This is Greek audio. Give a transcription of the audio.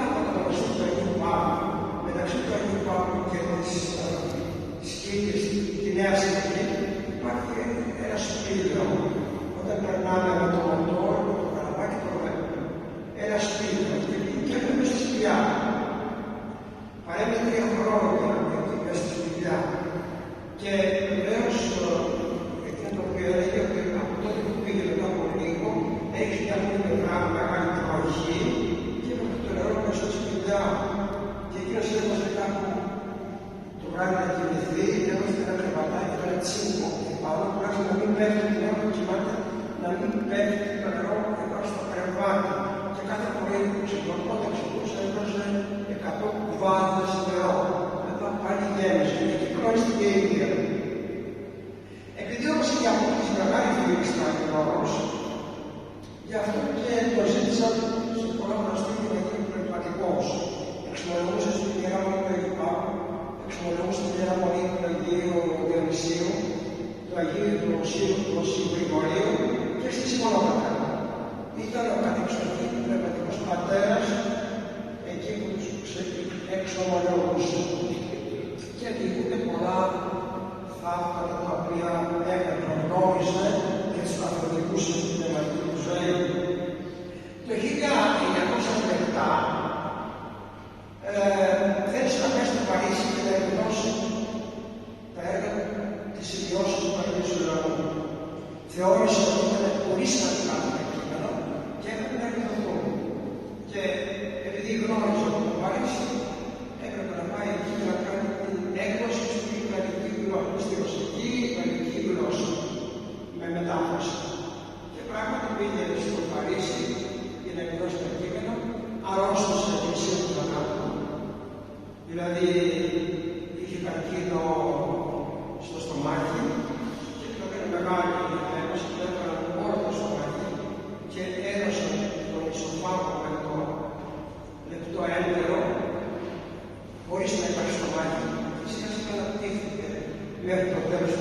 από το μοναστήρι του Αγίου Παύλου, μεταξύ του Αγίου Παύλου και της Κήρυκης, τη Νέα Συλλογή, υπάρχει ένα σπήλαιο. Όταν περνάμε με το μοτόρ, το καραβάκι, το βλέπουμε. Ένα σπήλαιο και έρχομαι στη σπηλιά. Παρέμεινε 3 χρόνια γιατί είμαι στη σπηλιά. Και βεβαίως εκείνο το οποίο έλεγε ότι από τότε που πήγε μετά από λίγο, έχει μια μεγάλη τροχή και με το νερό μέσα στη σπηλιά. Και εκείνος έβαζε κάπου το βράδυ να κοιμηθεί, έβαζε ένα κρεβατάκι, ένα τσίμπο πάνω, τουλάχιστον να μην πέφτει την ώρα που κοιμάται, να μην πέφτει το νερό εδώ στο κρεβάτι. Και κάθε πρωί που ξυπνούσε, έβαζε 100 κουβάδες νερό. Μετά πάλι γέμισε και κυκλώστηκε η ίδια. Επειδή όμως είχε αποκτήσει μεγάλη φιλική στα Αγγλός, γι' αυτό και το ζήτησαν σε πολλά μοναστήρια να γίνει πνευματικός. Εξομολογούσε στην Ιερά Μονή του Αγίου Παύλου, εξομολογούσε στην Ιερά Μονή του Αγίου Διονυσίου, του Αγίου του Οσίου Γρηγορίου και στη Σιμωνόπατρα. Ήταν ο κατεξοχήν πνευματικός πατέρας εκεί που τους εξομολογούσε. Και διηγούνται πολλά θαύματα τα οποία έκανε, γνώριζε και τους καθοδηγούσε στην πνευματική του ζωή. Το 1907 θέλησε να πάει στο Παρίσι και να εκδώσει τα έργα της σημειώσης του Παναγίου Λαού. Θεώρησε ότι ήταν πολύ σημαντικά τα κείμενα και έπρεπε να εκδοθούν. Και επειδή γνώριζε από το Παρίσι, έπρεπε να πάει εκεί και να κάνει την έκδοση στην γαλλική γλώσσα, στη ρωσική γαλλική γλώσσα, με μετάφραση. Και πράγματι πήγε στο Παρίσι για να εκδώσει τα κείμενα, αρρώστησε την ουσία του θανάτου. Δηλαδή, είχε καρκίνο στο στομάχι και το έκανε μεγάλη ένωση και έκανε όλο το στομάχι και έδωσε τον ισοφάγο με το λεπτό έντερο, χωρίς να υπάρχει στομάχι. Και σιγά σιγά αναπτύχθηκε μέχρι το τέλος